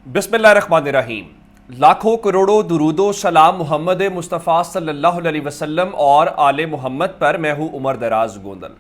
بسم اللہ الرحمن الرحیم۔ لاکھوں کروڑوں درود و سلام محمد مصطفیٰ صلی اللہ علیہ وسلم اور آل محمد پر۔ میں ہوں عمر دراز گوندل۔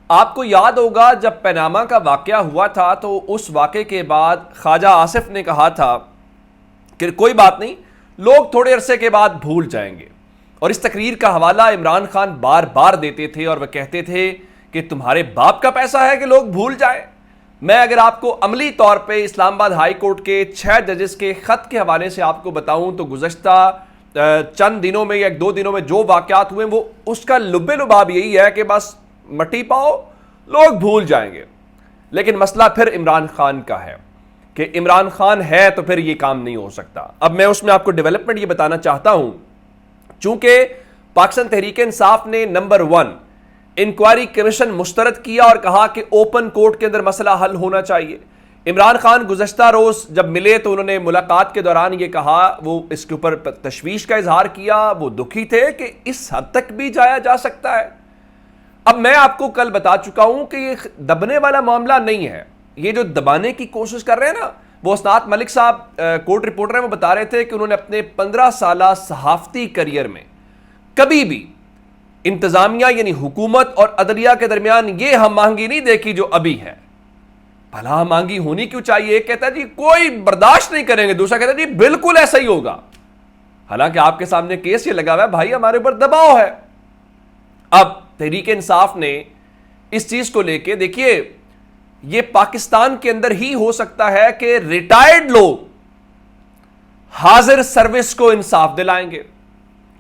آپ کو یاد ہوگا جب پیناما کا واقعہ ہوا تھا تو اس واقعے کے بعد خواجہ آصف نے کہا تھا کہ کوئی بات نہیں، لوگ تھوڑے عرصے کے بعد بھول جائیں گے، اور اس تقریر کا حوالہ عمران خان بار بار دیتے تھے اور وہ کہتے تھے کہ تمہارے باپ کا پیسہ ہے کہ لوگ بھول جائیں۔ میں اگر آپ کو عملی طور پہ اسلام آباد ہائی کورٹ کے 6 ججز کے خط کے حوالے سے آپ کو بتاؤں تو گزشتہ چند دنوں میں یا 1-2 دنوں میں جو واقعات ہوئے وہ اس کا لب لباب یہی ہے کہ بس مٹی پاؤ، لوگ بھول جائیں گے۔ لیکن مسئلہ پھر عمران خان کا ہے کہ عمران خان ہے تو پھر یہ کام نہیں ہو سکتا۔ اب میں اس میں آپ کو ڈیولپمنٹ یہ بتانا چاہتا ہوں، چونکہ پاکستان تحریک انصاف نے نمبر 1 انکوائری کمیشن مسترد کیا اور کہا کہ اوپن کورٹ کے اندر مسئلہ حل ہونا چاہیے۔ عمران خان گزشتہ روز جب ملے تو انہوں نے ملاقات کے دوران یہ کہا، وہ اس کے اوپر تشویش کا اظہار کیا، وہ دکھی تھے کہ اس حد تک بھی جایا جا سکتا ہے۔ اب میں آپ کو کل بتا چکا ہوں کہ یہ دبنے والا معاملہ نہیں ہے، یہ جو دبانے کی کوشش کر رہے ہیں نا، وہ اسناد ملک صاحب کورٹ رپورٹر ہیں، وہ بتا رہے تھے کہ انہوں نے اپنے 15 سالہ صحافتی کریئر میں کبھی بھی انتظامیہ یعنی حکومت اور عدلیہ کے درمیان یہ ہم آہنگی نہیں دیکھی جو ابھی ہے۔ بھلا ہم آہنگی ہونی کیوں چاہیے؟ ایک کہتا ہے جی کوئی برداشت نہیں کریں گے، دوسرا کہتا ہے جی بالکل ایسا ہی ہوگا، حالانکہ آپ کے سامنے کیس یہ لگا ہوا ہے بھائی ہمارے اوپر دباؤ ہے۔ اب تحریک انصاف نے اس چیز کو لے کے دیکھیے، یہ پاکستان کے اندر ہی ہو سکتا ہے کہ ریٹائرڈ لوگ حاضر سروس کو انصاف دلائیں گے۔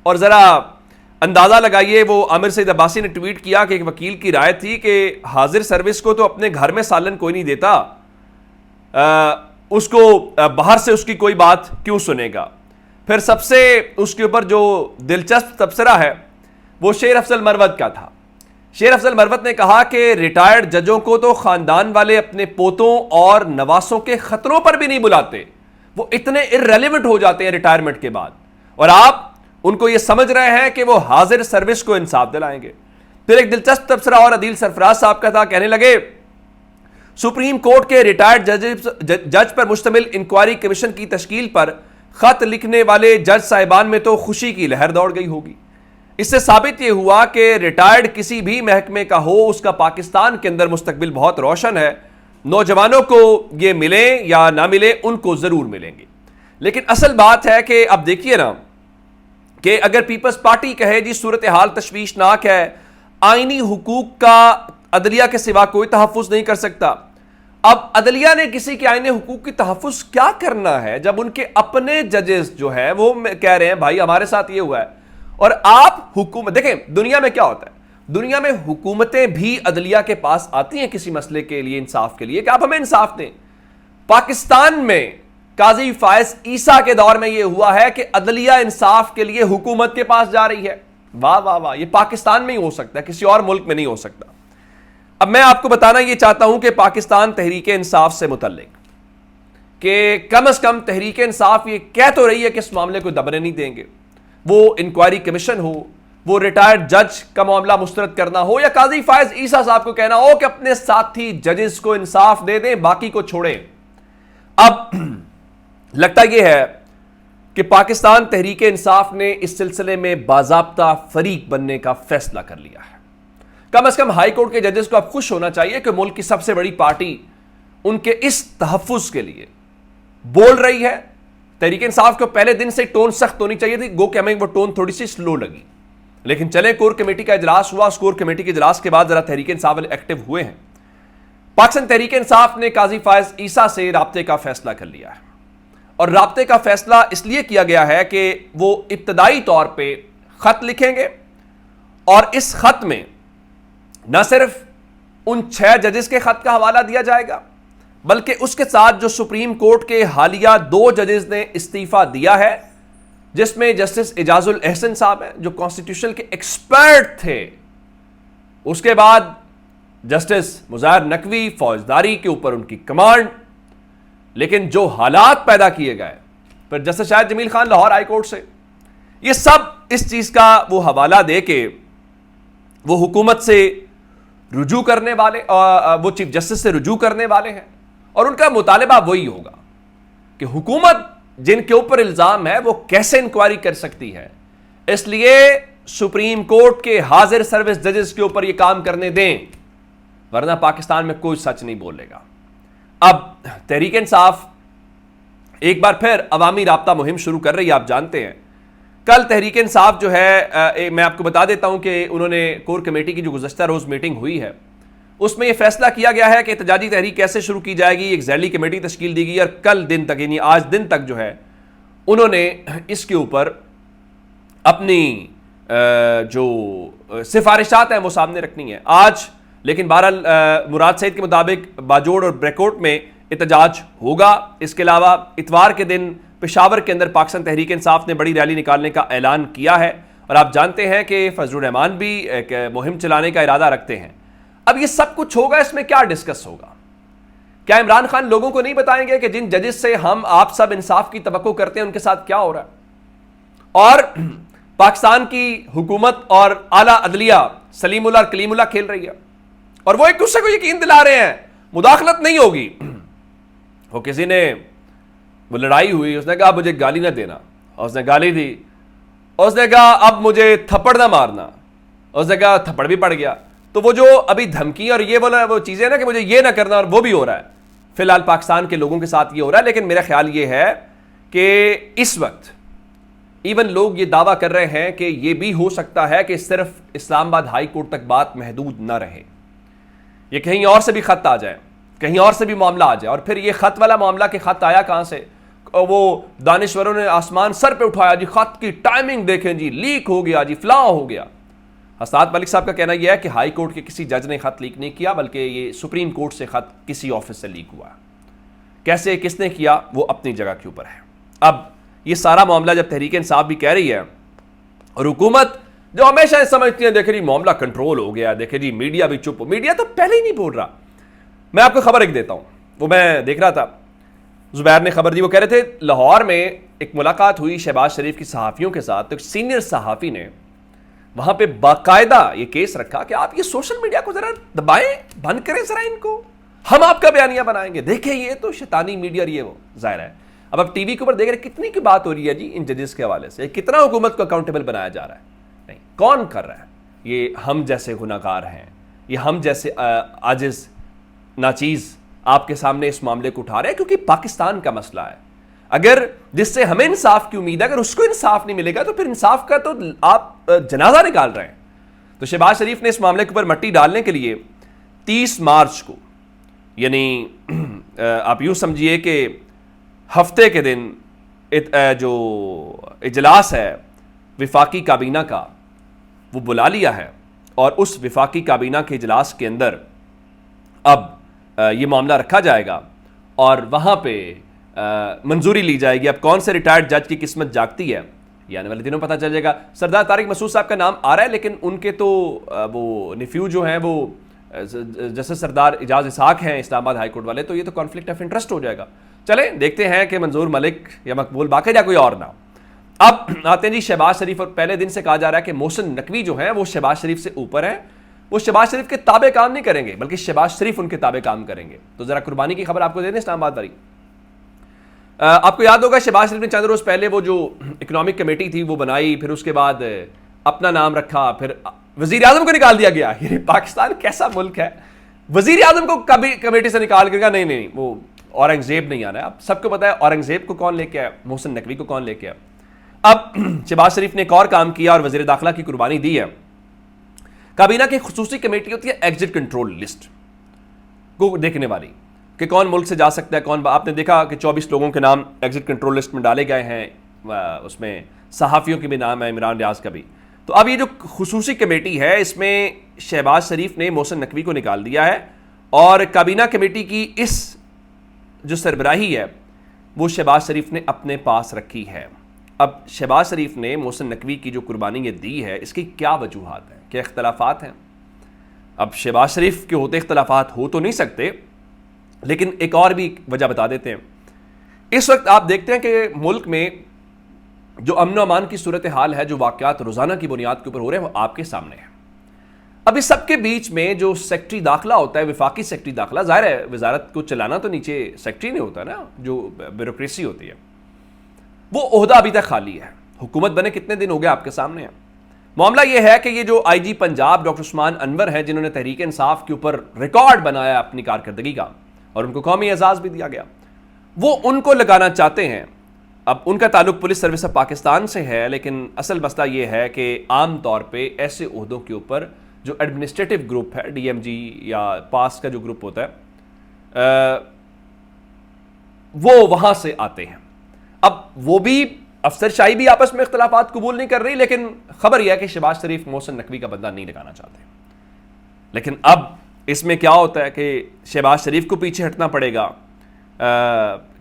اور ذرا اندازہ لگائیے، وہ عامر سعید عباسی نے ٹویٹ کیا کہ ایک وکیل کی رائے تھی کہ حاضر سروس کو تو اپنے گھر میں سالن کوئی نہیں دیتا، اس کو باہر سے اس کی کوئی بات کیوں سنے گا۔ پھر سب سے اس کے اوپر جو دلچسپ تبصرہ ہے وہ شیر افضل مروت کا تھا۔ شیر افضل مروت نے کہا کہ ریٹائرڈ ججوں کو تو خاندان والے اپنے پوتوں اور نواسوں کے خطروں پر بھی نہیں بلاتے، وہ اتنے ارریلیونٹ ہو جاتے ہیں ریٹائرمنٹ کے بعد، اور آپ ان کو یہ سمجھ رہے ہیں کہ وہ حاضر سروس کو انصاف دلائیں گے۔ پھر ایک دلچسپ تبصرہ اور عدیل سرفراز صاحب کا تھا، کہنے لگے سپریم کورٹ کے ریٹائرڈ جج پر مشتمل انکوائری کمیشن کی تشکیل پر خط لکھنے والے جج صاحبان میں تو خوشی کی لہر دوڑ گئی ہوگی۔ اس سے ثابت یہ ہوا کہ ریٹائرڈ کسی بھی محکمے کا ہو، اس کا پاکستان کے اندر مستقبل بہت روشن ہے۔ نوجوانوں کو یہ ملیں یا نہ ملیں، ان کو ضرور ملیں گے۔ لیکن اصل بات ہے کہ اب دیکھیے نا کہ اگر پیپلز پارٹی کہے جی صورتحال تشویشناک ہے، آئینی حقوق کا عدلیہ کے سوا کوئی تحفظ نہیں کر سکتا، اب عدلیہ نے کسی کے آئینی حقوق کی تحفظ کیا کرنا ہے جب ان کے اپنے ججز جو ہے وہ کہہ رہے ہیں بھائی ہمارے ساتھ یہ ہوا ہے۔ اور آپ حکومت دیکھیں، دنیا میں کیا ہوتا ہے، دنیا میں حکومتیں بھی عدلیہ کے پاس آتی ہیں کسی مسئلے کے لیے، انصاف کے لیے کہ آپ ہمیں انصاف دیں۔ پاکستان میں قاضی فائز عیسیٰ کے دور میں یہ ہوا ہے کہ عدلیہ انصاف کے لیے حکومت کے پاس جا رہی ہے۔ واہ واہ واہ، یہ پاکستان میں ہی ہو سکتا ہے، کسی اور ملک میں نہیں ہو سکتا۔ اب میں آپ کو بتانا یہ چاہتا ہوں کہ پاکستان تحریک انصاف سے متعلق کہ کم از کم تحریک انصاف یہ کہہ تو رہی ہے کہ اس معاملے کو دبنے نہیں دیں گے، وہ انکوائری کمیشن ہو، وہ ریٹائرڈ جج کا معاملہ مسترد کرنا ہو، یا قاضی فائز عیسیٰ صاحب کو کہنا ہو کہ اپنے ساتھی ججز کو انصاف دے دیں، باقی کو چھوڑیں۔ اب لگتا یہ ہے کہ پاکستان تحریک انصاف نے اس سلسلے میں باضابطہ فریق بننے کا فیصلہ کر لیا ہے۔ کم از کم ہائی کورٹ کے ججز کو اب خوش ہونا چاہیے کہ ملک کی سب سے بڑی پارٹی ان کے اس تحفظ کے لیے بول رہی ہے۔ تحریک انصاف کو پہلے دن سے ٹون سخت ہونی چاہیے تھی، گو کہ ہمیں وہ ٹون تھوڑی سی سلو لگی، لیکن چلے کور کمیٹی کا اجلاس ہوا، اس کور کمیٹی کے اجلاس کے بعد ذرا تحریک انصاف والے ایکٹیو ہوئے ہیں۔ پاکستان تحریک انصاف نے قاضی فائز عیسیٰ سے رابطے کا فیصلہ کر لیا ہے، اور رابطے کا فیصلہ اس لیے کیا گیا ہے کہ وہ ابتدائی طور پہ خط لکھیں گے، اور اس خط میں نہ صرف ان 6 ججز کے خط کا حوالہ دیا جائے گا بلکہ اس کے ساتھ جو سپریم کورٹ کے حالیہ 2 ججز نے استعفیٰ دیا ہے، جس میں جسٹس اعجاز الاحسن صاحب ہیں جو کانسٹیٹیوشن کے ایکسپرٹ تھے، اس کے بعد جسٹس مظاہر نقوی فوجداری کے اوپر ان کی کمانڈ، لیکن جو حالات پیدا کیے گئے، پھر جسٹس شاہد جمیل خان لاہور ہائی کورٹ سے، یہ سب اس چیز کا وہ حوالہ دے کے وہ حکومت سے رجوع کرنے والے، وہ چیف جسٹس سے رجوع کرنے والے ہیں، اور ان کا مطالبہ وہی ہوگا کہ حکومت جن کے اوپر الزام ہے وہ کیسے انکوائری کر سکتی ہے. اس لیے سپریم کورٹ کے حاضر سروس ججز کے اوپر یہ کام کرنے دیں, ورنہ پاکستان میں کوئی سچ نہیں بولے گا. اب تحریک انصاف ایک بار پھر عوامی رابطہ مہم شروع کر رہی ہے. آپ جانتے ہیں کل تحریک انصاف جو ہے, میں آپ کو بتا دیتا ہوں کہ انہوں نے کور کمیٹی کی جو گزشتہ روز میٹنگ ہوئی ہے اس میں یہ فیصلہ کیا گیا ہے کہ احتجاجی تحریک کیسے شروع کی جائے گی. ایک ذیلی کمیٹی تشکیل دی گئی اور کل دن تک یعنی آج دن تک جو ہے انہوں نے اس کے اوپر اپنی جو سفارشات ہیں وہ سامنے رکھنی ہیں آج. لیکن بہرحال مراد سعید کے مطابق باجوڑ اور بریکوٹ میں احتجاج ہوگا. اس کے علاوہ اتوار کے دن پشاور کے اندر پاکستان تحریک انصاف نے بڑی ریلی نکالنے کا اعلان کیا ہے, اور آپ جانتے ہیں کہ فضل الرحمان بھی ایک مہم چلانے کا ارادہ رکھتے ہیں. اب یہ سب کچھ ہوگا, اس میں کیا ڈسکس ہوگا؟ کیا عمران خان لوگوں کو نہیں بتائیں گے کہ جن ججز سے ہم آپ سب انصاف کی توقع کرتے ہیں ان کے ساتھ کیا ہو رہا ہے؟ اور پاکستان کی حکومت اور اعلیٰ عدلیہ سلیم اللہ اور کلیم اللہ کھیل رہی ہے, اور وہ ایک دوسرے کو یقین دلا رہے ہیں مداخلت نہیں ہوگی. وہ کسی نے وہ لڑائی ہوئی, اس نے کہا مجھے گالی نہ دینا, اور اس نے گالی دی, اور اس نے کہا اب مجھے تھپڑ نہ مارنا, اور اس نے کہا تھپڑ بھی پڑ گیا. تو وہ جو ابھی دھمکی اور یہ بولا وہ چیزیں نا کہ مجھے یہ نہ کرنا, اور وہ بھی ہو رہا ہے. فی الحال پاکستان کے لوگوں کے ساتھ یہ ہو رہا ہے, لیکن میرا خیال یہ ہے کہ اس وقت ایون لوگ یہ دعویٰ کر رہے ہیں کہ یہ بھی ہو سکتا ہے کہ صرف اسلام آباد ہائی کورٹ تک بات محدود نہ رہے, یہ کہیں اور سے بھی خط آ جائے, کہیں اور سے بھی معاملہ آ جائے. اور پھر یہ خط والا معاملہ کہ خط آیا کہاں سے, وہ دانشوروں نے آسمان سر پہ اٹھایا جی, خط کی ٹائمنگ دیکھیں جی, لیک ہو گیا جی, فلاں ہو گیا. اسد ملک صاحب کا کہنا یہ ہے کہ ہائی کورٹ کے کسی جج نے خط لیک نہیں کیا, بلکہ یہ سپریم کورٹ سے خط کسی آفس سے لیک ہوا. کیسے کس نے کیا وہ اپنی جگہ کے اوپر ہے. اب یہ سارا معاملہ جب تحریک انصاف بھی کہہ رہی ہے, اور حکومت جو ہمیشہ سمجھتی ہیں دیکھیں جی معاملہ کنٹرول ہو گیا, دیکھیں جی میڈیا بھی چپ ہو, میڈیا تو پہلے ہی نہیں بول رہا. میں آپ کو خبر ایک دیتا ہوں, وہ میں دیکھ رہا تھا, زبیر نے خبر دی, وہ کہہ رہے تھے لاہور میں ایک ملاقات ہوئی شہباز شریف کی صحافیوں کے ساتھ, تو ایک سینئر صحافی نے وہاں پہ باقاعدہ یہ کیس رکھا کہ آپ یہ سوشل میڈیا کو ذرا دبائیں, بند کریں ذرا ان کو, ہم آپ کا بیانیہ بنائیں گے, دیکھیں یہ تو شیطانی میڈیا, یہ وہ ظاہر ہے. اب آپ ٹی وی کے اوپر دیکھ رہے کتنی کی بات ہو رہی ہے جی ان ججز کے حوالے سے, کتنا حکومت کو اکاؤنٹیبل بنایا جا رہا ہے. نہیں, کون کر رہا ہے؟ یہ ہم جیسے گناہگار ہیں, یہ ہم جیسے عاجز ناچیز آپ کے سامنے اس معاملے کو اٹھا رہے ہیں, کیونکہ پاکستان کا مسئلہ ہے. اگر جس سے ہمیں انصاف کی امید ہے, اگر اس کو انصاف نہیں ملے گا تو پھر انصاف کا تو آپ جنازہ نکال رہے ہیں. تو شہباز شریف نے اس معاملے کے اوپر مٹی ڈالنے کے لیے 30 مارچ کو, یعنی آپ یوں سمجھیے کہ ہفتے کے دن جو اجلاس ہے وفاقی کابینہ کا وہ بلا لیا ہے, اور اس وفاقی کابینہ کے اجلاس کے اندر اب یہ معاملہ رکھا جائے گا, اور وہاں پہ منظوری لی جائے گی. اب کون سے ریٹائرڈ جج کی قسمت جاگتی ہے یہ آنے والے دنوں پتہ چل جائے گا. سردار طارق مسعود صاحب کا نام آ رہا ہے, لیکن ان کے تو وہ نیفیو جو ہیں وہ جیسے سردار اعجاز اسحاق ہیں اسلام آباد ہائی کورٹ والے, تو یہ تو کانفلکٹ آف انٹرسٹ ہو جائے گا. چلیں دیکھتے ہیں کہ منظور ملک یا مقبول باقی یا کوئی اور نہ. اب آتے ہیں جی شہباز شریف, اور پہلے دن سے کہا جا رہا ہے کہ محسن نقوی جو ہیں وہ شہباز شریف سے اوپر ہیں, وہ شہباز شریف کے تابع کام نہیں کریں گے بلکہ شہباز شریف ان کے تابع کام کریں گے. تو ذرا قربانی کی خبر آپ کو دے دیں اسلام آباد والی. آپ کو یاد ہوگا شہباز شریف نے چند روز پہلے وہ جو اکنامک کمیٹی تھی وہ بنائی, پھر اس کے بعد اپنا نام رکھا, پھر وزیر اعظم کو نکال دیا گیا. یعنی پاکستان کیسا ملک ہے, وزیر اعظم کو کبھی کمیٹی سے نکال کر نہیں نہیں وہ اورنگزیب نہیں آنا ہے. اب سب کو پتا ہے اورنگزیب کو کون لے کے آیا, محسن نقوی کو کون لے کے آیا. اب شہباز شریف نے ایک اور کام کیا اور وزیر داخلہ کی قربانی دی ہے. کابینہ کی خصوصی کمیٹی ہوتی ہے ایگزٹ کنٹرول لسٹ کو دیکھنے والی, کہ کون ملک سے جا سکتا ہے کون. آپ نے دیکھا کہ 24 لوگوں کے نام ایگزٹ کنٹرول لسٹ میں ڈالے گئے ہیں, اس میں صحافیوں کے بھی نام ہے, عمران ریاض کا بھی. تو اب یہ جو خصوصی کمیٹی ہے اس میں شہباز شریف نے محسن نقوی کو نکال دیا ہے, اور کابینہ کمیٹی کی اس جو سربراہی ہے وہ شہباز شریف نے اپنے پاس رکھی ہے. اب شہباز شریف نے محسن نقوی کی جو قربانی یہ دی ہے, اس کی کیا وجوہات ہیں, کیا اختلافات ہیں؟ اب شہباز شریف کے ہوتے اختلافات ہو تو نہیں سکتے, لیکن ایک اور بھی وجہ بتا دیتے ہیں. اس وقت آپ دیکھتے ہیں کہ ملک میں جو امن و امان کی صورتحال ہے, جو واقعات روزانہ کی بنیاد کے اوپر ہو رہے ہیں وہ آپ کے سامنے ہیں. اب اس سب کے بیچ میں جو سیکٹری داخلہ ہوتا ہے، وفاقی سیکٹری داخلہ، ظاہر ہے وزارت کو چلانا تو نیچے سیکٹری نہیں ہوتا نا، جو بیوروکریسی ہوتی ہے، وہ عہدہ ابھی تک خالی ہے. حکومت بنے کتنے دن ہو گئے آپ کے سامنے ہے. معاملہ یہ ہے کہ یہ جو آئی جی پنجاب ڈاکٹر عثمان انور ہے، جنہوں نے تحریک انصاف کے اوپر ریکارڈ بنایا اپنی کارکردگی کا اور ان کو قومی اعزاز بھی دیا گیا، وہ ان کو لگانا چاہتے ہیں. اب ان کا تعلق پولیس سروس آف پاکستان سے ہے، لیکن اصل مسئلہ یہ ہے کہ عام طور پہ ایسے عہدوں کے اوپر جو ایڈمنسٹریٹو گروپ ہے، ڈی ایم جی یا پاس کا جو گروپ ہوتا ہے، وہ وہاں سے آتے ہیں. اب وہ بھی افسر شاہی بھی آپس میں اختلافات قبول نہیں کر رہی، لیکن خبر یہ ہے کہ شہباز شریف محسن نقوی کا بندہ نہیں لگانا چاہتے. لیکن اب اس میں کیا ہوتا ہے کہ شہباز شریف کو پیچھے ہٹنا پڑے گا.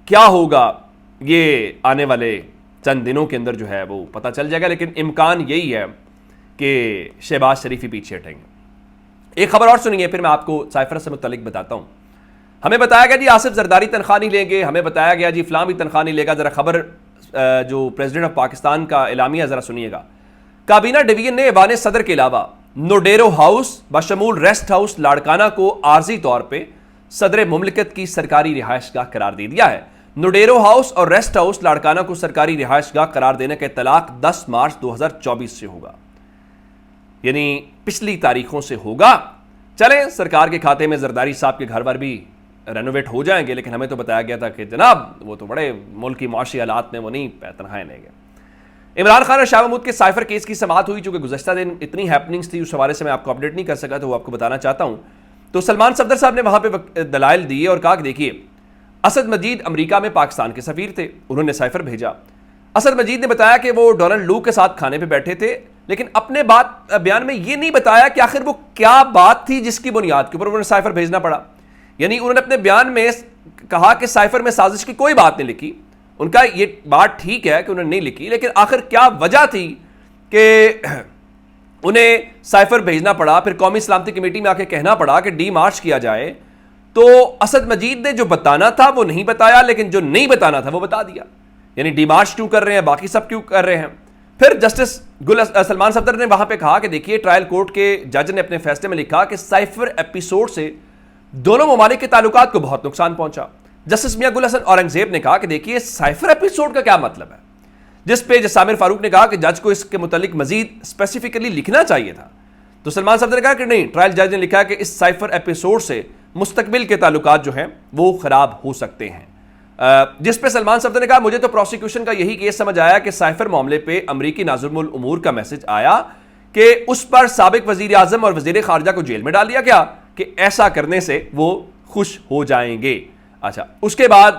کیا ہوگا یہ آنے والے چند دنوں کے اندر جو ہے وہ پتہ چل جائے گا، لیکن امکان یہی ہے کہ شہباز شریف ہی پیچھے ہٹیں گے. ایک خبر اور سنیے، پھر میں آپ کو سائفر سے متعلق بتاتا ہوں. ہمیں بتایا گیا جی آصف زرداری تنخواہ نہیں لیں گے، ہمیں بتایا گیا جی فلاں بھی تنخواہ نہیں لے گا. ذرا خبر جو پریزیڈنٹ آف پاکستان کا اعلامیہ ذرا سنیے گا. کابینہ ڈویژن نے ایوان صدر کے علاوہ نوڈیرو ہاؤس بشمول ریسٹ ہاؤس لاڑکانہ کو عارضی طور پہ صدر مملکت کی سرکاری رہائش گاہ قرار دے دیا ہے. نوڈیرو ہاؤس اور ریسٹ ہاؤس لاڑکانہ کو سرکاری رہائش گاہ قرار دینے کا اطلاق 10 مارچ 2024 سے ہوگا، یعنی پچھلی تاریخوں سے ہوگا. چلیں سرکار کے کھاتے میں زرداری صاحب کے گھر بار بھی رینوویٹ ہو جائیں گے، لیکن ہمیں تو بتایا گیا تھا کہ جناب وہ تو بڑے ملکی معاشی حالات میں وہ نہیں تنخواہیں لیں گے. عمران خان اور شاہ محمود کے سائفر کیس کی سماعت ہوئی، چونکہ گزشتہ دن اتنی ہیپننگز تھی اس حوالے سے میں آپ کو اپڈیٹ نہیں کر سکا، تو وہ آپ کو بتانا چاہتا ہوں. تو سلمان صفدر صاحب نے وہاں پہ دلائل دیے اور کہا کہ دیکھیے اسد مجید امریکہ میں پاکستان کے سفیر تھے، انہوں نے سائفر بھیجا. اسد مجید نے بتایا کہ وہ ڈونلڈ لو کے ساتھ کھانے پہ بیٹھے تھے، لیکن اپنے بیان میں یہ نہیں بتایا کہ آخر وہ کیا بات تھی جس کی بنیاد کے اوپر انہوں نے سائفر بھیجنا پڑا. یعنی انہوں نے اپنے بیان میں کہا کہ سائفر میں سازش کی کوئی بات نہیں لکھی. ان کا یہ بات ٹھیک ہے کہ انہوں نے نہیں لکھی، لیکن آخر کیا وجہ تھی کہ انہیں سائفر بھیجنا پڑا، پھر قومی سلامتی کمیٹی میں آ کے کہنا پڑا کہ ڈی مارچ کیا جائے. تو اسد مجید نے جو بتانا تھا وہ نہیں بتایا، لیکن جو نہیں بتانا تھا وہ بتا دیا. یعنی ڈی مارچ کیوں کر رہے ہیں، باقی سب کیوں کر رہے ہیں. پھر جسٹس سلمان صفدر نے وہاں پہ کہا کہ دیکھیے ٹرائل کورٹ کے جج نے اپنے فیصلے میں لکھا کہ سائفر ایپیسوڈ سے دونوں ممالک کے تعلقات کو بہت نقصان پہنچا. جسٹس میاں گل حسن اورنگزیب نے کہا کہ دیکھیے سائفر ایپیسوڈ کا کیا مطلب ہے، جس پہ جسامر فاروق نے کہا کہ جج کو اس کے متعلق مزید اسپیسیفکلی لکھنا چاہیے تھا. تو سلمان صفدر نے کہا کہ نہیں، ٹرائل جج نے لکھا کہ اس سائفر ایپیسوڈ سے مستقبل کے تعلقات جو ہیں وہ خراب ہو سکتے ہیں. جس پہ سلمان صفدر نے کہا مجھے تو پروسیکیوشن کا یہی کیس سمجھ آیا کہ سائفر معاملے پہ امریکی ناظم الامور کا میسج آیا کہ اس پر سابق وزیر اعظم اور وزیر خارجہ کو جیل میں ڈال دیا گیا کہ ایسا کرنے سے وہ خوش ہو جائیں گے. اچھا، اس کے بعد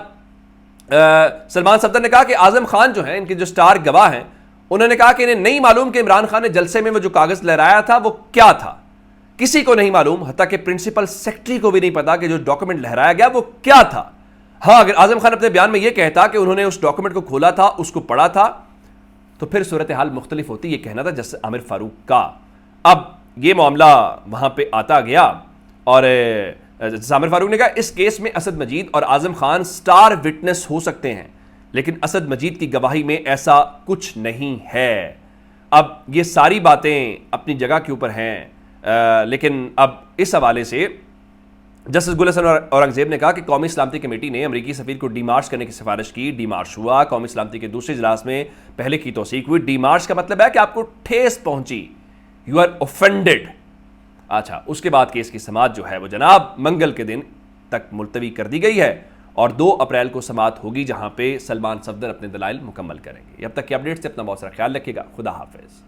سلمان صفدر نے کہا کہ اعظم خان جو ہیں ان کے جو سٹار گواہ ہیں، انہوں نے کہا کہ انہیں نہیں معلوم کہ عمران خان نے جلسے میں وہ جو کاغذ لہرایا تھا وہ کیا تھا. کسی کو نہیں معلوم، حتیٰ کہ پرنسپل سیکرٹری کو بھی نہیں پتا کہ جو ڈاکومنٹ لہرایا گیا وہ کیا تھا. ہاں، اگر اعظم خان اپنے بیان میں یہ کہتا کہ انہوں نے اس ڈاکومنٹ کو کھولا تھا، اس کو پڑھا تھا، تو پھر صورتحال مختلف ہوتی. یہ کہنا تھا جسٹس عامر فاروق کا. اب یہ معاملہ وہاں پہ آتا گیا اور عامر فاروق نے کہا اس کیس میں اسد مجید اور اعظم خان سٹار وٹنس ہو سکتے ہیں، لیکن اسد مجید کی گواہی میں ایسا کچھ نہیں ہے. اب یہ ساری باتیں اپنی جگہ کے اوپر ہیں، لیکن اب اس حوالے سے جسٹس گل حسن اورنگزیب نے کہا کہ قومی سلامتی کمیٹی نے امریکی سفیر کو ڈی مارچ کرنے کی سفارش کی. ڈی مارچ ہوا، قومی سلامتی کے دوسرے اجلاس میں پہلے کی توثیق ہوئی. ڈی مارچ کا مطلب ہے کہ آپ کو ٹھیس پہنچی، یو آر اوفینڈڈ. اچھا، اس کے بعد کیس کی سماعت جو ہے وہ جناب منگل کے دن تک ملتوی کر دی گئی ہے اور 2 اپریل کو سماعت ہوگی، جہاں پہ سلمان صفدر اپنے دلائل مکمل کریں گے. اب تک کی اپڈیٹ سے اپنا بہت سارا خیال رکھیے گا. خدا حافظ.